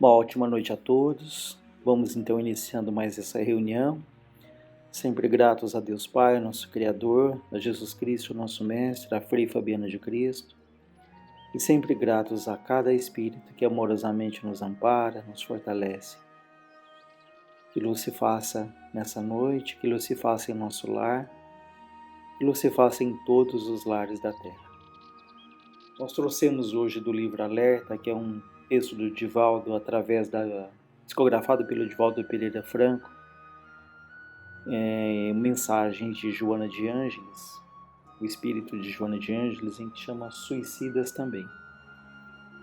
Uma ótima noite a todos. Vamos então iniciando mais essa reunião. Sempre gratos a Deus Pai, nosso Criador, a Jesus Cristo, nosso Mestre, a Frei Fabiana de Cristo. E sempre gratos a cada Espírito que amorosamente nos ampara, nos fortalece. Que luz se faça nessa noite, que luz se faça em nosso lar, que luz se faça em todos os lares da terra. Nós trouxemos hoje do livro Alerta, que é um texto do Divaldo, discografado pelo Divaldo Pereira Franco, mensagens de Joana de Ângeles, o espírito de Joana de Ângeles, em que chama Suicidas também.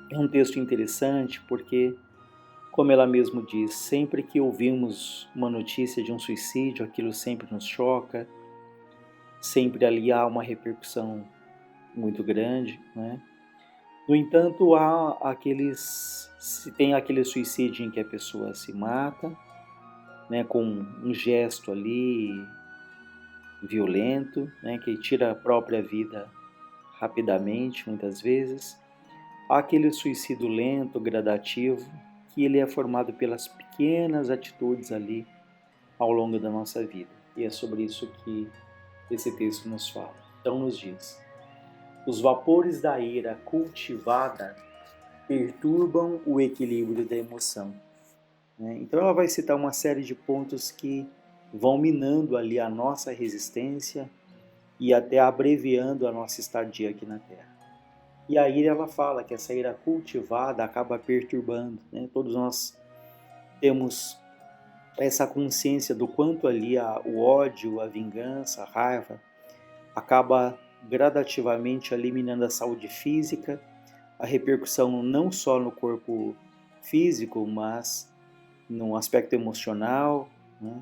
É um texto interessante porque, como ela mesmo diz, sempre que ouvimos uma notícia de um suicídio, aquilo sempre nos choca, sempre ali há uma repercussão muito grande, né? No entanto, tem aquele suicídio em que a pessoa se mata, né, com um gesto ali violento, né, que tira a própria vida rapidamente, muitas vezes. Há aquele suicídio lento, gradativo, que ele é formado pelas pequenas atitudes ali ao longo da nossa vida. E é sobre isso que esse texto nos fala. Então nos diz: os vapores da ira cultivada perturbam o equilíbrio da emoção. Então ela vai citar uma série de pontos que vão minando ali a nossa resistência e até abreviando a nossa estadia aqui na Terra. E a ira, ela fala que essa ira cultivada acaba perturbando, né? Todos nós temos essa consciência do quanto ali o ódio, a vingança, a raiva acaba gradativamente eliminando a saúde física, a repercussão não só no corpo físico, mas no aspecto emocional, né?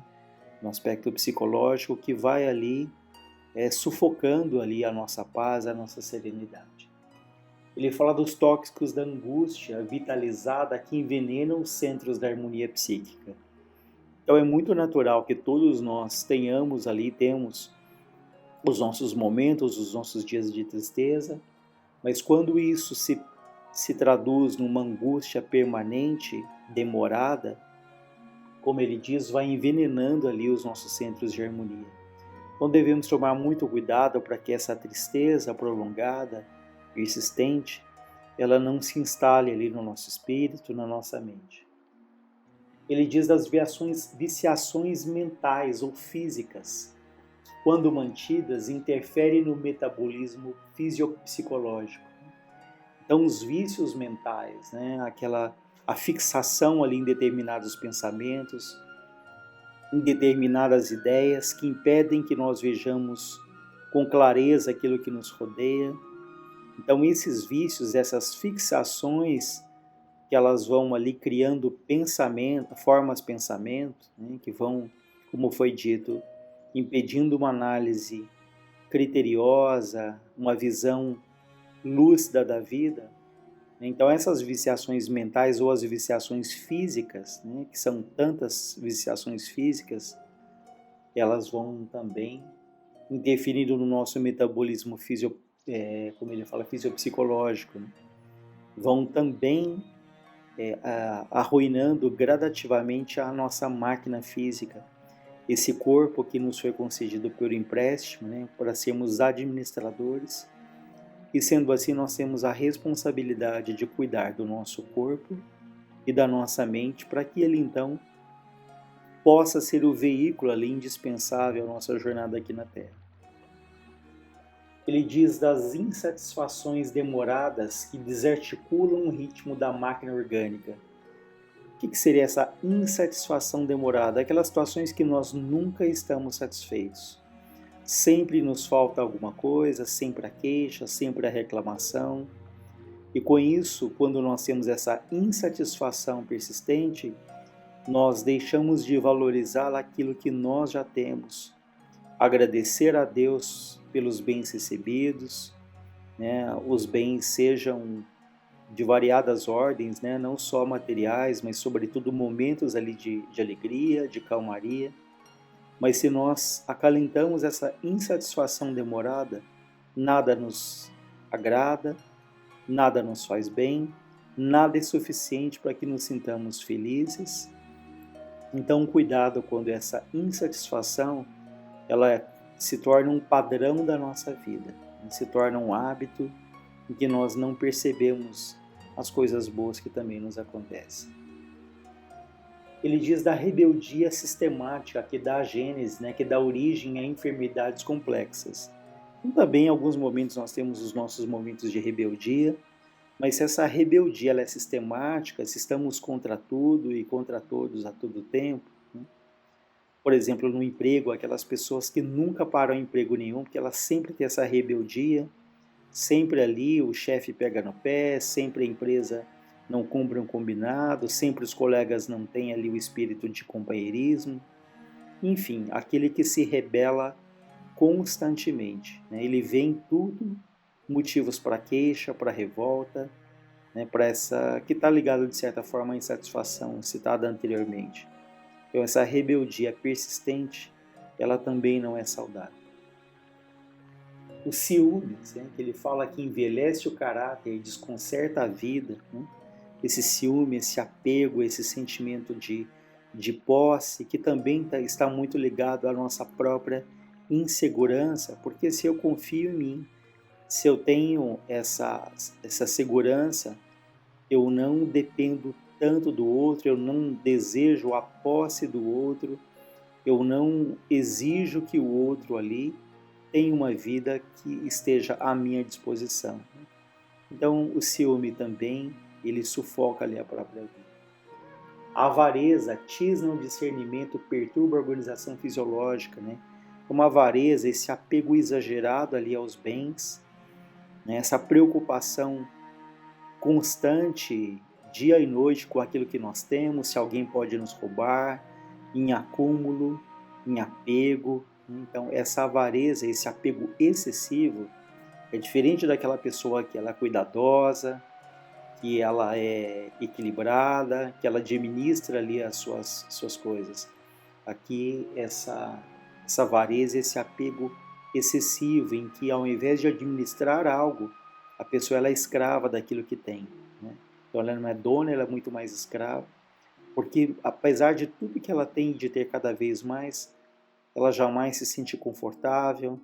No aspecto psicológico, que vai ali sufocando ali a nossa paz, a nossa serenidade. Ele fala dos tóxicos da angústia vitalizada que envenenam os centros da harmonia psíquica. Então é muito natural que todos nós temos os nossos momentos, os nossos dias de tristeza, mas quando isso se traduz numa angústia permanente, demorada, como ele diz, vai envenenando ali os nossos centros de harmonia. Então devemos tomar muito cuidado para que essa tristeza prolongada, persistente, ela não se instale ali no nosso espírito, na nossa mente. Ele diz das viciações mentais ou físicas, quando mantidas, interferem no metabolismo fisiopsicológico. Então os vícios mentais, né, a fixação ali em determinados pensamentos, em determinadas ideias que impedem que nós vejamos com clareza aquilo que nos rodeia. Então esses vícios, essas fixações, que elas vão ali criando formas de pensamento, né, que vão, como foi dito, impedindo uma análise criteriosa, uma visão lúcida da vida. Então essas viciações mentais ou as viciações físicas, né, que são tantas viciações físicas, elas vão também interferindo no nosso metabolismo fisiopsicológico, né? Vão também arruinando gradativamente a nossa máquina física, esse corpo que nos foi concedido por empréstimo, né, para sermos administradores. E sendo assim, nós temos a responsabilidade de cuidar do nosso corpo e da nossa mente para que ele então possa ser o veículo ali indispensável à nossa jornada aqui na Terra. Ele diz das insatisfações demoradas que desarticulam o ritmo da máquina orgânica. O que seria essa insatisfação demorada? Aquelas situações que nós nunca estamos satisfeitos. Sempre nos falta alguma coisa, sempre a queixa, sempre a reclamação. E com isso, quando nós temos essa insatisfação persistente, nós deixamos de valorizar aquilo que nós já temos. Agradecer a Deus pelos bens recebidos, né? Os bens sejam de variadas ordens, né? Não só materiais, mas sobretudo momentos ali de alegria, de calmaria. Mas se nós acalentamos essa insatisfação demorada, nada nos agrada, nada nos faz bem, nada é suficiente para que nos sintamos felizes. Então, cuidado quando essa insatisfação ela se torna um padrão da nossa vida, se torna um hábito em que nós não percebemos as coisas boas que também nos acontecem. Ele diz da rebeldia sistemática que dá a gênese, que dá origem a enfermidades complexas. Então, também em alguns momentos nós temos os nossos momentos de rebeldia, mas se essa rebeldia ela é sistemática, se estamos contra tudo e contra todos a todo tempo, por exemplo, no emprego, aquelas pessoas que nunca param em emprego nenhum, porque elas sempre têm essa rebeldia, sempre ali o chefe pega no pé, sempre a empresa não cumpre um combinado, sempre os colegas não têm ali o espírito de companheirismo. Enfim, aquele que se rebela constantemente. Ele vê em tudo motivos para queixa, para revolta, para essa que está ligado de certa forma à insatisfação citada anteriormente. Então essa rebeldia persistente, ela também não é saudável. O ciúmes, que ele fala que envelhece o caráter e desconcerta a vida, esse ciúme, esse apego, esse sentimento de posse, que também está muito ligado à nossa própria insegurança, porque se eu confio em mim, se eu tenho essa segurança, eu não dependo tanto do outro, eu não desejo a posse do outro, eu não exijo que o outro ali tenha uma vida que esteja à minha disposição. Então, o ciúme também, ele sufoca ali a própria vida. A avareza tisna o discernimento, perturba a organização fisiológica, Como a avareza, esse apego exagerado ali aos bens, essa preocupação constante, dia e noite, com aquilo que nós temos, se alguém pode nos roubar, em acúmulo, em apego. Então, essa avareza, esse apego excessivo, é diferente daquela pessoa que ela é cuidadosa, que ela é equilibrada, que ela administra ali as suas coisas. Aqui, essa avareza, esse apego excessivo, em que ao invés de administrar algo, a pessoa ela é escrava daquilo que tem. Então ela não é dona, ela é muito mais escrava, porque apesar de tudo que ela tem de ter cada vez mais, ela jamais se sente confortável.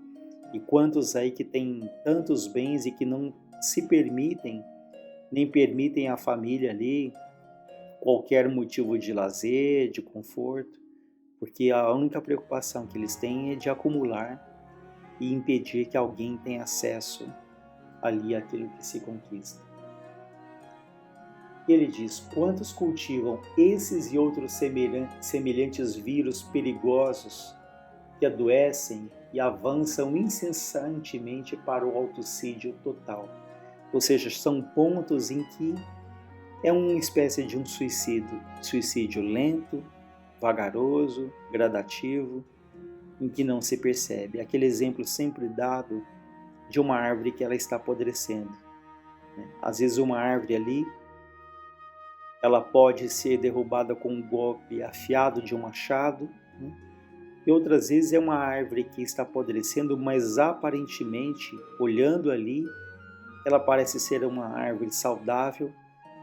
E quantos aí que têm tantos bens e que não se permitem, nem permitem à família ali qualquer motivo de lazer, de conforto, porque a única preocupação que eles têm é de acumular e impedir que alguém tenha acesso ali àquilo que se conquista. Ele diz: quantos cultivam esses e outros semelhantes vírus perigosos que adoecem e avançam incessantemente para o autocídio total. Ou seja, são pontos em que é uma espécie de um suicídio lento, vagaroso, gradativo, em que não se percebe. Aquele exemplo sempre dado de uma árvore que ela está apodrecendo. Às vezes uma árvore ali, ela pode ser derrubada com um golpe afiado de um machado, e outras vezes é uma árvore que está apodrecendo, mas aparentemente, olhando ali, ela parece ser uma árvore saudável,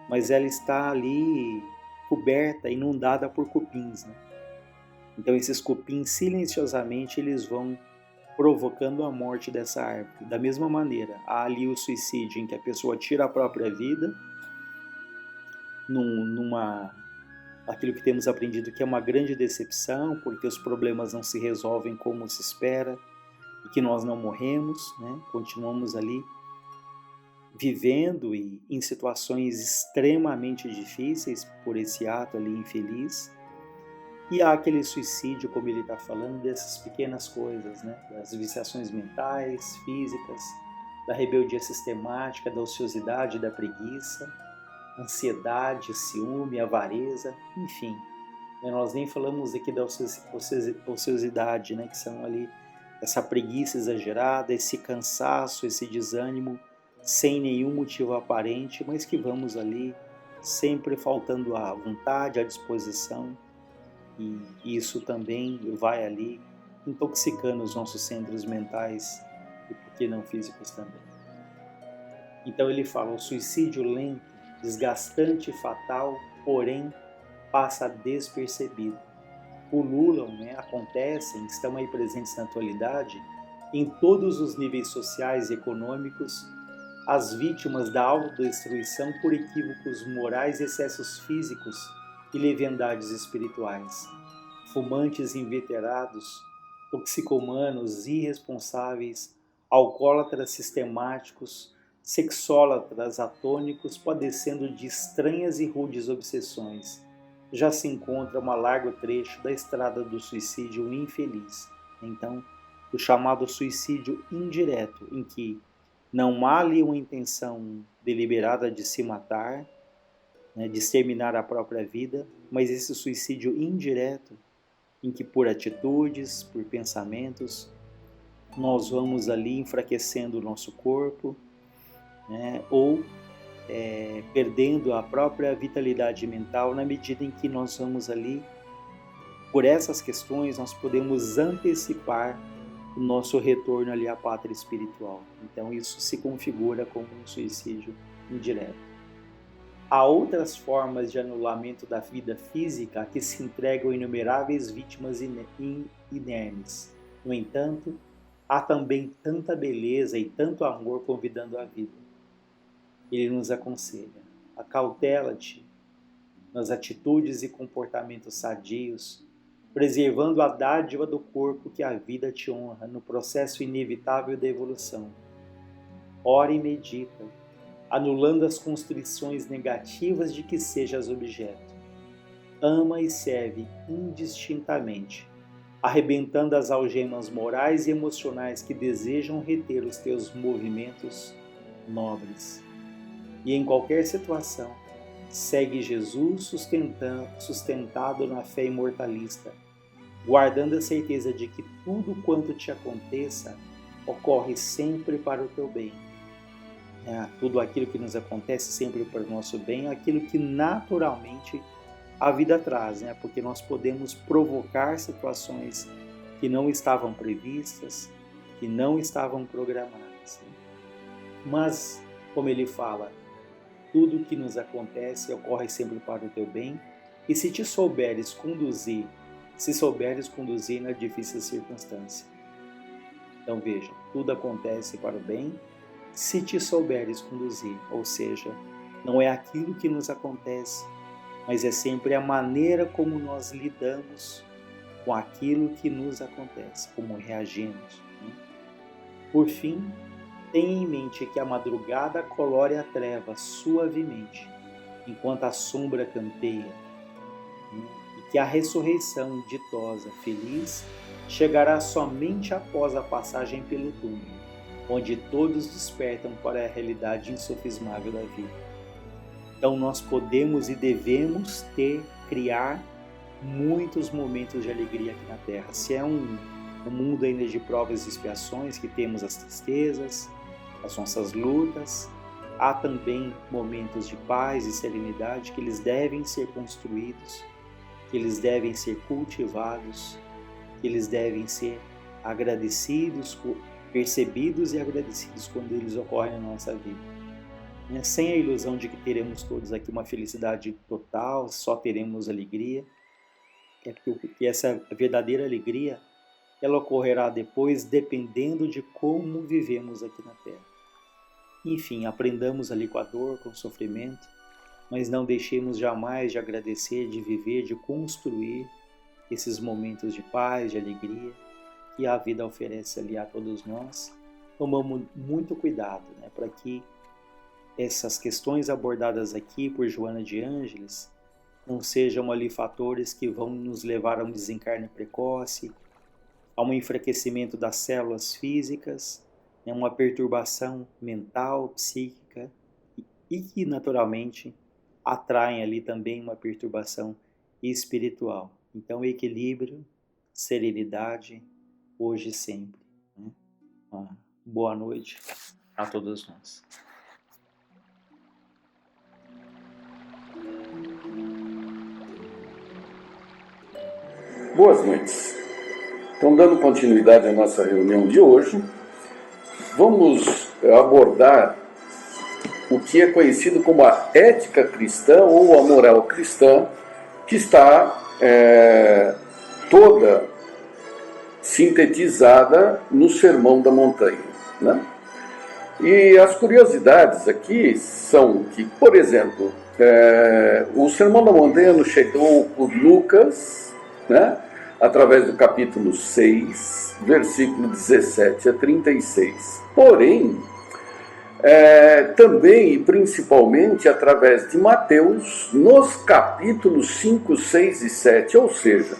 mas ela está ali coberta, inundada por cupins. Então esses cupins silenciosamente eles vão provocando a morte dessa árvore. Da mesma maneira, há ali o suicídio em que a pessoa tira a própria vida, aquilo que temos aprendido que é uma grande decepção, porque os problemas não se resolvem como se espera, e que nós não morremos, continuamos ali vivendo e em situações extremamente difíceis por esse ato ali infeliz. E há aquele suicídio, como ele está falando, dessas pequenas coisas, das viciações mentais, físicas, da rebeldia sistemática, da ociosidade, da preguiça, ansiedade, ciúme, avareza, enfim. Nós nem falamos aqui da ociosidade, que são ali essa preguiça exagerada, esse cansaço, esse desânimo, sem nenhum motivo aparente, mas que vamos ali sempre faltando a vontade, a disposição, e isso também vai ali intoxicando os nossos centros mentais e por que não físicos também. Então ele fala, o suicídio lento desgastante e fatal, porém passa despercebido. Pululam, acontecem, estão aí presentes na atualidade, em todos os níveis sociais e econômicos, as vítimas da autodestruição por equívocos morais, excessos físicos e leviandades espirituais. Fumantes inveterados, toxicomanos irresponsáveis, alcoólatras sistemáticos, sexólatras atônicos, padecendo de estranhas e rudes obsessões. Já se encontra um largo trecho da estrada do suicídio infeliz. Então, o chamado suicídio indireto, em que não há ali uma intenção deliberada de se matar, de exterminar a própria vida, mas esse suicídio indireto, em que por atitudes, por pensamentos, nós vamos ali enfraquecendo o nosso corpo, ou perdendo a própria vitalidade mental na medida em que nós vamos ali, por essas questões, nós podemos antecipar o nosso retorno ali à pátria espiritual. Então isso se configura como um suicídio indireto. Há outras formas de anulamento da vida física que se entregam inumeráveis vítimas inermes. No entanto, há também tanta beleza e tanto amor convidando à vida. Ele nos aconselha: acautela-te nas atitudes e comportamentos sadios, preservando a dádiva do corpo que a vida te honra no processo inevitável da evolução. Ora e medita, anulando as constrições negativas de que sejas objeto. Ama e serve indistintamente, arrebentando as algemas morais e emocionais que desejam reter os teus movimentos nobres. E em qualquer situação, segue Jesus sustentado na fé imortalista, guardando a certeza de que tudo quanto te aconteça ocorre sempre para o teu bem. Tudo aquilo que nos acontece sempre para o nosso bem, aquilo que naturalmente a vida traz, porque nós podemos provocar situações que não estavam previstas, que não estavam programadas. Mas, como ele fala, tudo que nos acontece ocorre sempre para o teu bem, e se souberes conduzir na difícil circunstância. Então veja, tudo acontece para o bem, se te souberes conduzir, ou seja, não é aquilo que nos acontece, mas é sempre a maneira como nós lidamos com aquilo que nos acontece, como reagimos. Por fim, tenha em mente que a madrugada colore a treva suavemente, enquanto a sombra campeia, e que a ressurreição ditosa, feliz, chegará somente após a passagem pelo túmulo, onde todos despertam para a realidade insofismável da vida. Então nós podemos e devemos criar muitos momentos de alegria aqui na Terra. Se é um mundo ainda de provas e expiações, que temos as tristezas, as nossas lutas, há também momentos de paz e serenidade que eles devem ser construídos, que eles devem ser cultivados, que eles devem ser agradecidos, percebidos e agradecidos quando eles ocorrem na nossa vida. Sem a ilusão de que teremos todos aqui uma felicidade total, só teremos alegria, é porque essa verdadeira alegria, ela ocorrerá depois dependendo de como vivemos aqui na Terra. Enfim, aprendamos ali com a dor, com o sofrimento, mas não deixemos jamais de agradecer, de viver, de construir esses momentos de paz, de alegria que a vida oferece ali a todos nós. Tomamos muito cuidado, para que essas questões abordadas aqui por Joana de Ângeles não sejam ali fatores que vão nos levar a um desencarne precoce, a um enfraquecimento das células físicas, uma perturbação mental, psíquica, e que naturalmente atraem ali também uma perturbação espiritual. Então, equilíbrio, serenidade, hoje e sempre. Uma boa noite a todos nós. Boas noites. Então, dando continuidade à nossa reunião de hoje, vamos abordar o que é conhecido como a ética cristã ou a moral cristã, que está toda sintetizada no Sermão da Montanha, né? E as curiosidades aqui são que, por exemplo, o Sermão da Montanha nos chegou por Lucas, né, através do capítulo 6, versículo 17 a 36. Porém, também e principalmente através de Mateus, nos capítulos 5, 6 e 7, ou seja,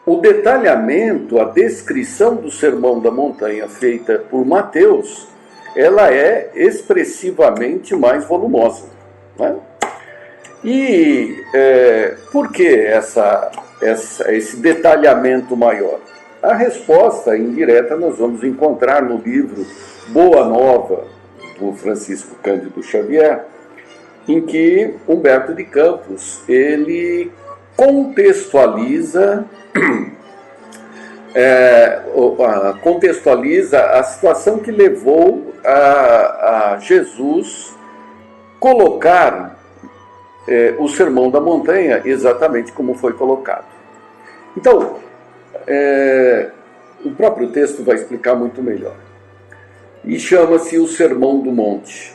o detalhamento, a descrição do Sermão da Montanha feita por Mateus, ela é expressivamente mais volumosa, né? E por que esse detalhamento maior? A resposta indireta nós vamos encontrar no livro Boa Nova, do Francisco Cândido Xavier, em que Humberto de Campos, ele contextualiza a situação que levou a Jesus colocar o Sermão da Montanha exatamente como foi colocado. Então, o próprio texto vai explicar muito melhor. E chama-se o Sermão do Monte.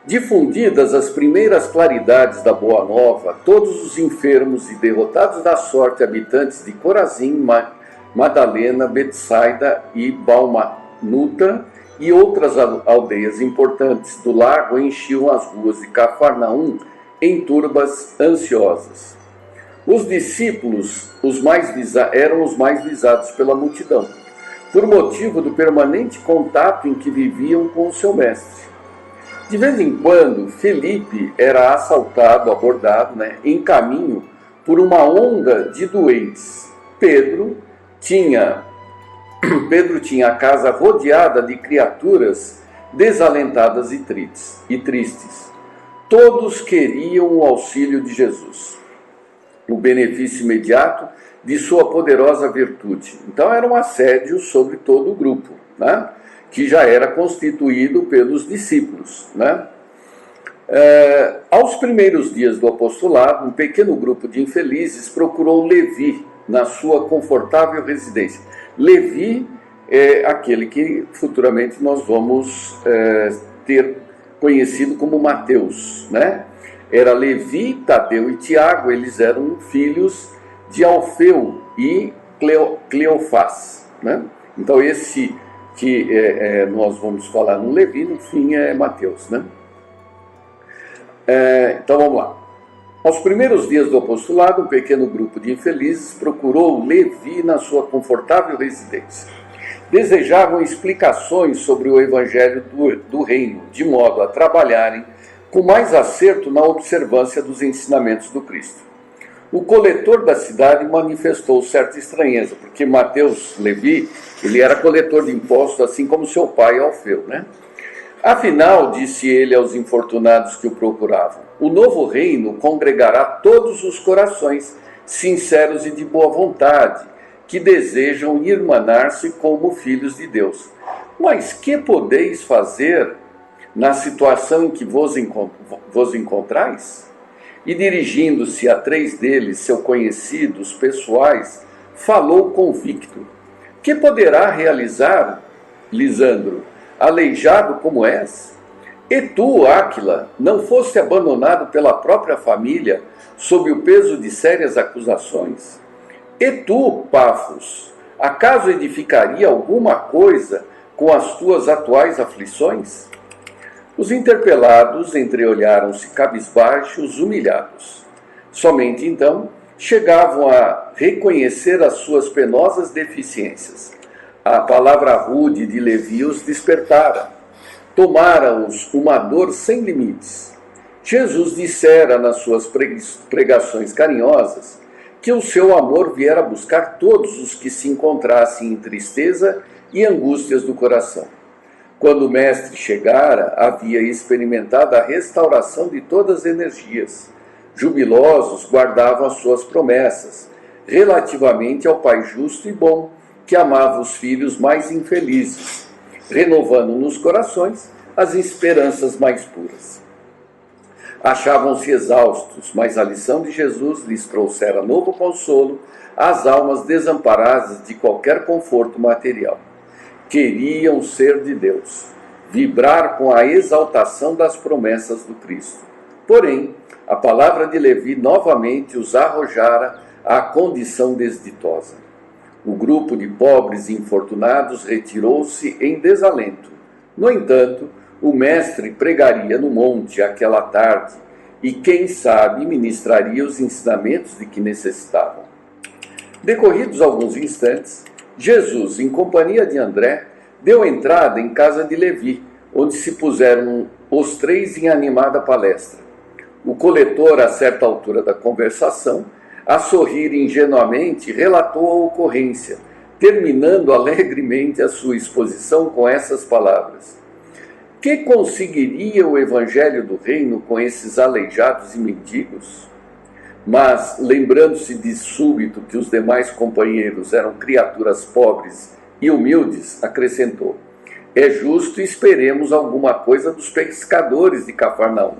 Difundidas as primeiras claridades da Boa Nova, todos os enfermos e derrotados da sorte habitantes de Corazim, Madalena, Betsaida e Balmanuta e outras aldeias importantes do lago enchiam as ruas de Cafarnaum em turbas ansiosas. Os discípulos eram os mais visados pela multidão, por motivo do permanente contato em que viviam com o seu mestre. De vez em quando, Felipe era assaltado, abordado, em caminho por uma onda de doentes. Pedro tinha a casa rodeada de criaturas desalentadas e tristes. Todos queriam o auxílio de Jesus, o benefício imediato de sua poderosa virtude. Então era um assédio sobre todo o grupo, né? Que já era constituído pelos discípulos, né? Aos primeiros dias do apostolado, um pequeno grupo de infelizes procurou Levi na sua confortável residência. Levi é aquele que futuramente nós vamos ter conhecido como Mateus, né? Era Levi, Tadeu e Tiago, eles eram filhos de Alfeu e Cleofás, né? Então esse que nós vamos falar no Levi, no fim é Mateus, né? Então vamos lá. Aos primeiros dias do apostolado, um pequeno grupo de infelizes procurou Levi na sua confortável residência. Desejavam explicações sobre o evangelho do reino, de modo a trabalharem com mais acerto na observância dos ensinamentos do Cristo. O coletor da cidade manifestou certa estranheza, porque Mateus, Levi, ele era coletor de impostos, assim como seu pai Alfeu, né? Afinal, disse ele aos infortunados que o procuravam, o novo reino congregará todos os corações sinceros e de boa vontade, que desejam irmanar-se como filhos de Deus. Mas que podeis fazer na situação em que vos encontrais? E dirigindo-se a 3 deles, seus conhecidos pessoais, falou convicto. Que poderá realizar, Lisandro, aleijado como és? E tu, Áquila, não foste abandonado pela própria família, sob o peso de sérias acusações? E tu, Pafos, acaso edificaria alguma coisa com as tuas atuais aflições? Os interpelados entreolharam-se cabisbaixos, humilhados. Somente então chegavam a reconhecer as suas penosas deficiências. A palavra rude de Levi os despertara. Tomara-os uma dor sem limites. Jesus dissera nas suas pregações carinhosas que o seu amor viera buscar todos os que se encontrassem em tristeza e angústias do coração. Quando o mestre chegara, havia experimentado a restauração de todas as energias. Jubilosos guardavam as suas promessas, relativamente ao Pai justo e bom, que amava os filhos mais infelizes. renovando nos corações as esperanças mais puras. Achavam-se exaustos, mas a lição de Jesus lhes trouxera novo consolo às almas desamparadas de qualquer conforto material. Queriam ser de Deus, vibrar com a exaltação das promessas do Cristo. Porém, a palavra de Levi novamente os arrojara à condição desditosa. O grupo de pobres e infortunados retirou-se em desalento. No entanto, o mestre pregaria no monte aquela tarde e, quem sabe, ministraria os ensinamentos de que necessitavam. Decorridos alguns instantes, Jesus, em companhia de André, deu entrada em casa de Levi, onde se puseram os três em animada palestra. O coletor, a certa altura da conversação, a sorrir ingenuamente, relatou a ocorrência, terminando alegremente a sua exposição com essas palavras: que conseguiria o evangelho do reino com esses aleijados e mendigos? Mas, lembrando-se de súbito que os demais companheiros eram criaturas pobres e humildes, acrescentou: é justo e esperemos alguma coisa dos pescadores de Cafarnaum.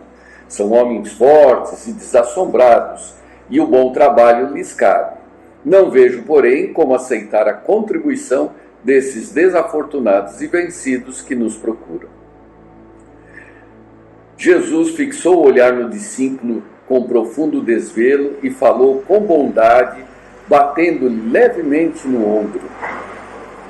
São homens fortes e desassombrados, e o bom trabalho lhes cabe. Não vejo, porém, como aceitar a contribuição desses desafortunados e vencidos que nos procuram. Jesus fixou o olhar no discípulo com profundo desvelo e falou com bondade, batendo-lhe levemente no ombro.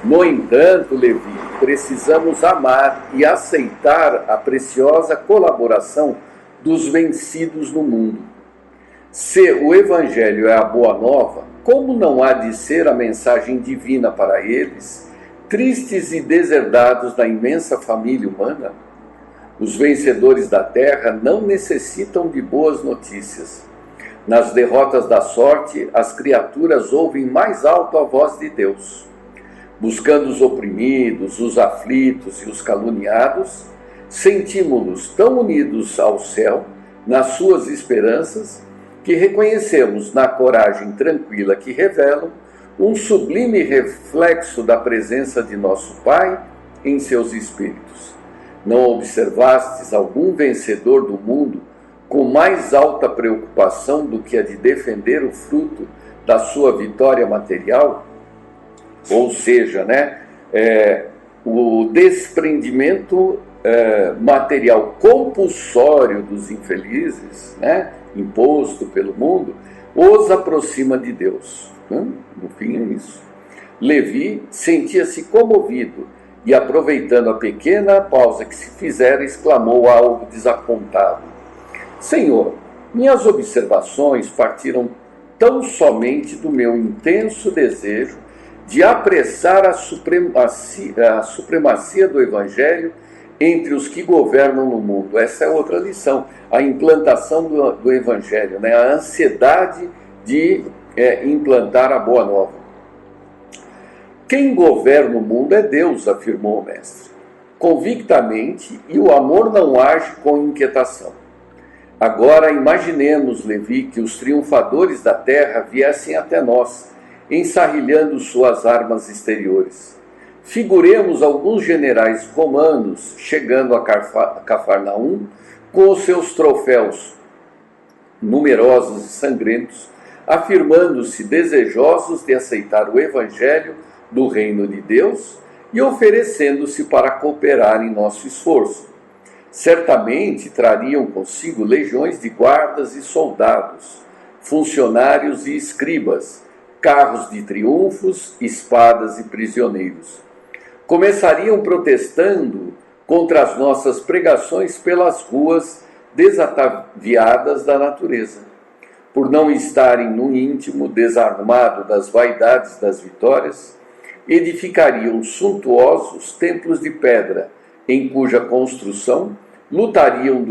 No entanto, Levi, precisamos amar e aceitar a preciosa colaboração dos vencidos no mundo. Se o Evangelho é a boa nova, como não há de ser a mensagem divina para eles, tristes e deserdados da imensa família humana? Os vencedores da terra não necessitam de boas notícias. Nas derrotas da sorte, as criaturas ouvem mais alto a voz de Deus. Buscando os oprimidos, os aflitos e os caluniados, sentimos-nos tão unidos ao céu, nas suas esperanças, que reconhecemos na coragem tranquila que revelam um sublime reflexo da presença de nosso Pai em seus espíritos. Não observastes algum vencedor do mundo com mais alta preocupação do que a de defender o fruto da sua vitória material? Ou seja, o desprendimento material compulsório dos infelizes, imposto pelo mundo, os aproxima de Deus. No fim é isso. Levi sentia-se comovido e, aproveitando a pequena pausa que se fizera, exclamou algo desapontado: Senhor, minhas observações partiram tão somente do meu intenso desejo de apressar a supremacia do Evangelho entre os que governam no mundo. Essa é outra lição, a implantação do Evangelho, a ansiedade de implantar a Boa Nova. Quem governa o mundo é Deus, afirmou o mestre, convictamente, e o amor não age com inquietação. Agora imaginemos, Levi, que os triunfadores da terra viessem até nós, ensarrilhando suas armas exteriores. Figuremos alguns generais romanos chegando a Cafarnaum com os seus troféus numerosos e sangrentos, afirmando-se desejosos de aceitar o Evangelho do reino de Deus e oferecendo-se para cooperar em nosso esforço. Certamente trariam consigo legiões de guardas e soldados, funcionários e escribas, carros de triunfos, espadas e prisioneiros. Começariam protestando contra as nossas pregações pelas ruas desataviadas da natureza. Por não estarem no íntimo desarmado das vaidades das vitórias, edificariam suntuosos templos de pedra, em cuja construção lutariam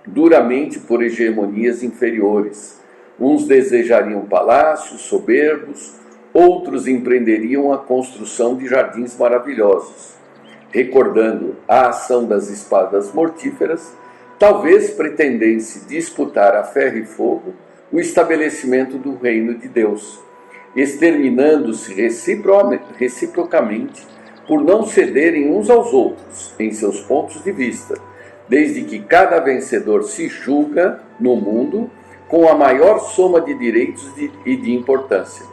duramente por hegemonias inferiores. Uns desejariam palácios soberbos, outros empreenderiam a construção de jardins maravilhosos. Recordando a ação das espadas mortíferas, talvez pretendesse disputar a ferro e fogo o estabelecimento do reino de Deus, exterminando-se reciprocamente por não cederem uns aos outros em seus pontos de vista, desde que cada vencedor se julga no mundo com a maior soma de direitos e de importância.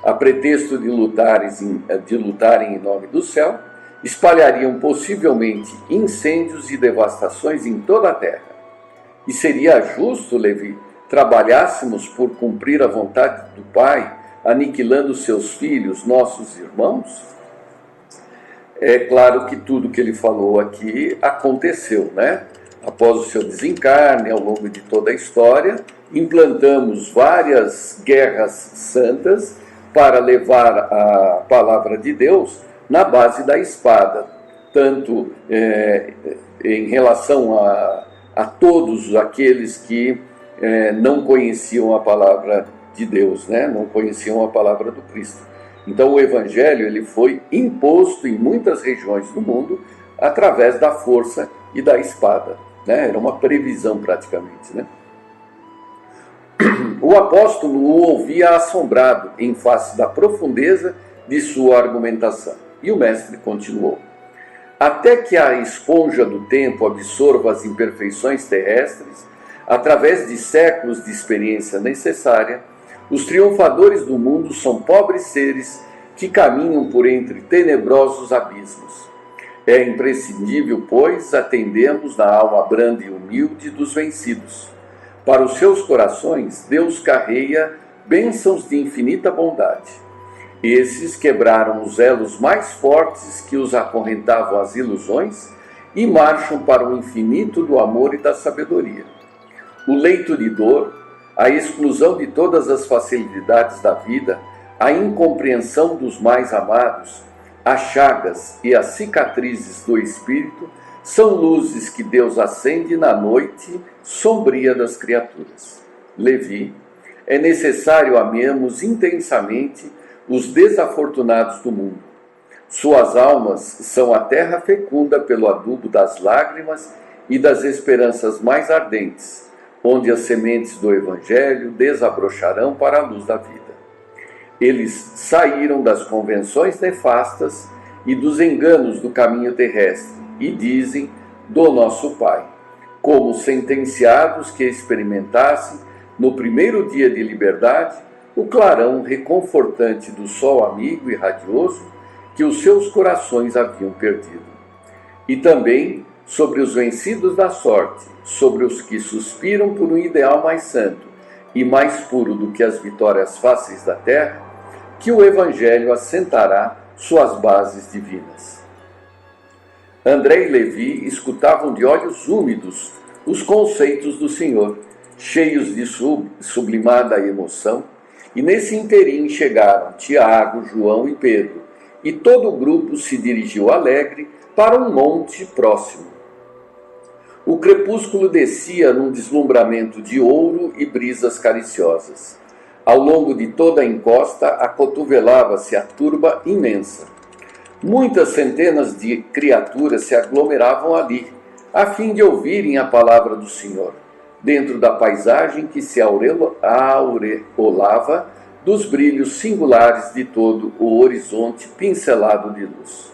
A pretexto de lutarem em nome do céu, espalhariam possivelmente incêndios e devastações em toda a terra. E seria justo, Levi, trabalhássemos por cumprir a vontade do Pai, aniquilando seus filhos, nossos irmãos? É claro que tudo que ele falou aqui aconteceu, né? Após o seu desencarne, ao longo de toda a história, implantamos várias guerras santas para levar a palavra de Deus na base da espada, tanto em relação a todos aqueles que não conheciam a palavra de Deus, né? Não conheciam a palavra do Cristo. Então o Evangelho ele foi imposto em muitas regiões do mundo através da força e da espada, né? Era uma previsão praticamente, né? O apóstolo o ouvia assombrado em face da profundeza de sua argumentação. E o mestre continuou: até que a esponja do tempo absorva as imperfeições terrestres, através de séculos de experiência necessária, os triunfadores do mundo são pobres seres que caminham por entre tenebrosos abismos. É imprescindível, pois, atendermos na alma branda e humilde dos vencidos. Para os seus corações, Deus carrega bênçãos de infinita bondade. Esses quebraram os elos mais fortes que os acorrentavam às ilusões e marcham para o infinito do amor e da sabedoria. O leito de dor, a exclusão de todas as facilidades da vida, a incompreensão dos mais amados, as chagas e as cicatrizes do espírito são luzes que Deus acende na noite sombria das criaturas. Levi, é necessário amemos intensamente os desafortunados do mundo. Suas almas são a terra fecunda pelo adubo das lágrimas e das esperanças mais ardentes, onde as sementes do Evangelho desabrocharão para a luz da vida. Eles saíram das convenções nefastas e dos enganos do caminho terrestre e dizem do nosso Pai, como sentenciados que experimentassem, no primeiro dia de liberdade, o clarão reconfortante do sol amigo e radioso que os seus corações haviam perdido. E também sobre os vencidos da sorte, sobre os que suspiram por um ideal mais santo e mais puro do que as vitórias fáceis da terra, que o Evangelho assentará suas bases divinas. André e Levi escutavam de olhos úmidos os conceitos do Senhor, cheios de sublimada emoção, e nesse interim chegaram Tiago, João e Pedro, e todo o grupo se dirigiu alegre para um monte próximo. O crepúsculo descia num deslumbramento de ouro e brisas cariciosas. Ao longo de toda a encosta acotovelava-se a turba imensa. Muitas centenas de criaturas se aglomeravam ali, a fim de ouvirem a palavra do Senhor, dentro da paisagem que se aureolava dos brilhos singulares de todo o horizonte pincelado de luz.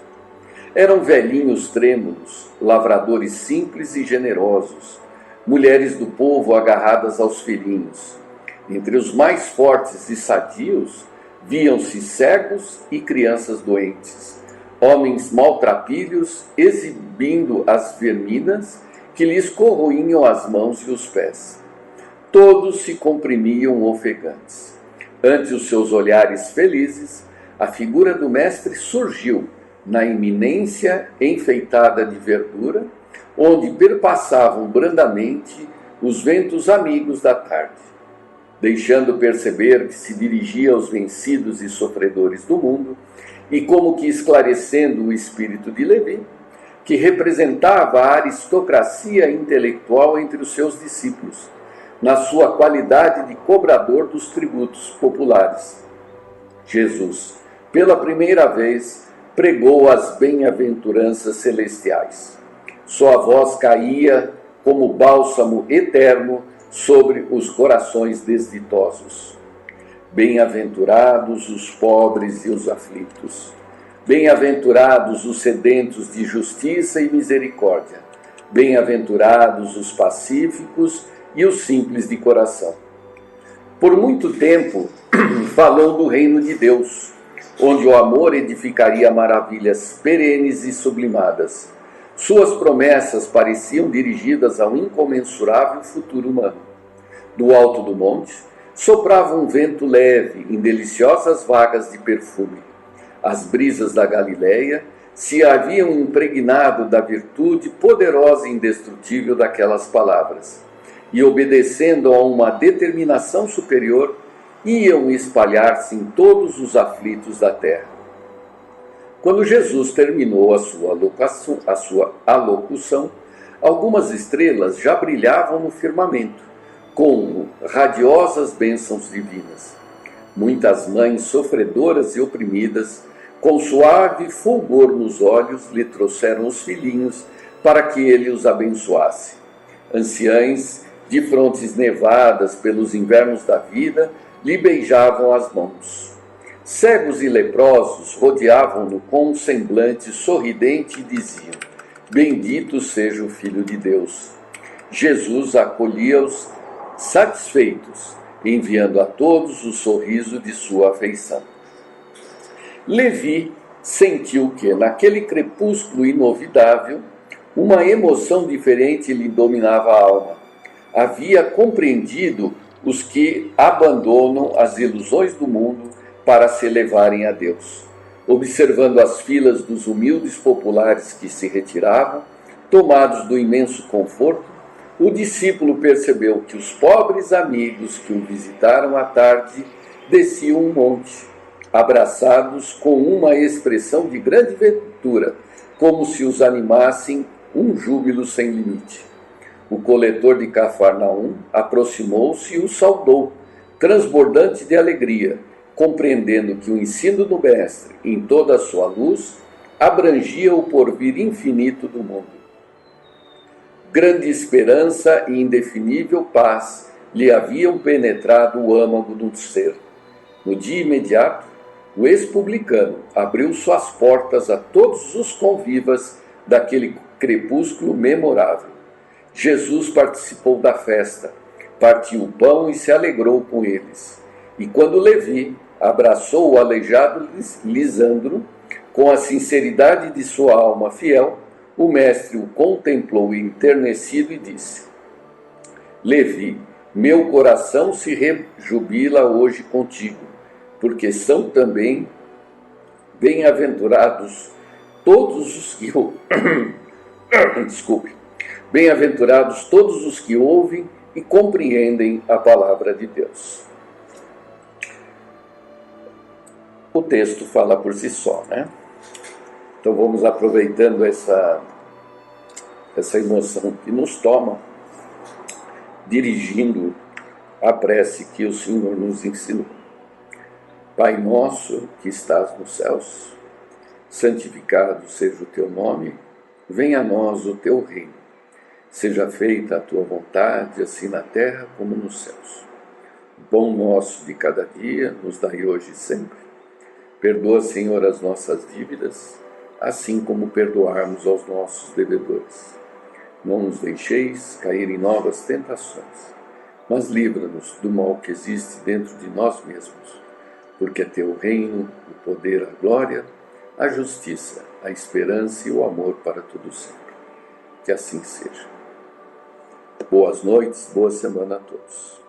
Eram velhinhos trêmulos, lavradores simples e generosos, mulheres do povo agarradas aos filhinhos. Entre os mais fortes e sadios, viam-se cegos e crianças doentes, homens maltrapilhos exibindo as verminas que lhes corroíam as mãos e os pés. Todos se comprimiam ofegantes. Ante os seus olhares felizes, a figura do mestre surgiu na iminência enfeitada de verdura, onde perpassavam brandamente os ventos amigos da tarde, deixando perceber que se dirigia aos vencidos e sofredores do mundo, e como que esclarecendo o espírito de Levi, que representava a aristocracia intelectual entre os seus discípulos, na sua qualidade de cobrador dos tributos populares. Jesus, pela primeira vez, pregou as bem-aventuranças celestiais. Sua voz caía como bálsamo eterno sobre os corações desditosos. Bem-aventurados os pobres e os aflitos. Bem-aventurados os sedentos de justiça e misericórdia. Bem-aventurados os pacíficos e os simples de coração. Por muito tempo falou do reino de Deus, onde o amor edificaria maravilhas perenes e sublimadas. Suas promessas pareciam dirigidas a um incomensurável futuro humano. Do alto do monte, soprava um vento leve em deliciosas vagas de perfume. As brisas da Galileia se haviam impregnado da virtude poderosa e indestrutível daquelas palavras, e, obedecendo a uma determinação superior, iam espalhar-se em todos os aflitos da terra. Quando Jesus terminou a sua alocução, algumas estrelas já brilhavam no firmamento, como radiosas bênçãos divinas. Muitas mães sofredoras e oprimidas, com suave fulgor nos olhos, lhe trouxeram os filhinhos para que ele os abençoasse. Anciães, de frontes nevadas pelos invernos da vida, lhe beijavam as mãos. Cegos e leprosos rodeavam-no com um semblante sorridente e diziam: Bendito seja o Filho de Deus. Jesus acolhia-os satisfeitos, enviando a todos o sorriso de sua afeição. Levi sentiu que, naquele crepúsculo inovidável, uma emoção diferente lhe dominava a alma. Havia compreendido os que abandonam as ilusões do mundo para se elevarem a Deus. Observando as filas dos humildes populares que se retiravam, tomados do imenso conforto, o discípulo percebeu que os pobres amigos que o visitaram à tarde desciam um monte, abraçados com uma expressão de grande ventura, como se os animassem um júbilo sem limite. O coletor de Cafarnaum aproximou-se e o saudou, transbordante de alegria, compreendendo que o ensino do Mestre, em toda a sua luz, abrangia o porvir infinito do mundo. Grande esperança e indefinível paz lhe haviam penetrado o âmago do ser. No dia imediato, o ex-publicano abriu suas portas a todos os convivas daquele crepúsculo memorável. Jesus participou da festa, partiu o pão e se alegrou com eles. E quando Levi abraçou o aleijado Lisandro, com a sinceridade de sua alma fiel, o mestre o contemplou enternecido e disse: Levi, meu coração se rejubila hoje contigo, porque são também bem-aventurados todos os que bem-aventurados todos os que ouvem e compreendem a palavra de Deus. O texto fala por si só, né? Então vamos aproveitando essa emoção que nos toma, dirigindo a prece que o Senhor nos ensinou. Pai nosso que estás nos céus, santificado seja o teu nome, venha a nós o teu reino. Seja feita a tua vontade, assim na terra como nos céus. O pão nosso de cada dia nos dai hoje e sempre. Perdoa, Senhor, as nossas dívidas, assim como perdoarmos aos nossos devedores. Não nos deixeis cair em novas tentações, mas livra-nos do mal que existe dentro de nós mesmos, porque é teu reino, o poder, a glória, a justiça, a esperança e o amor para todo sempre. Que assim seja. Boas noites, boa semana a todos.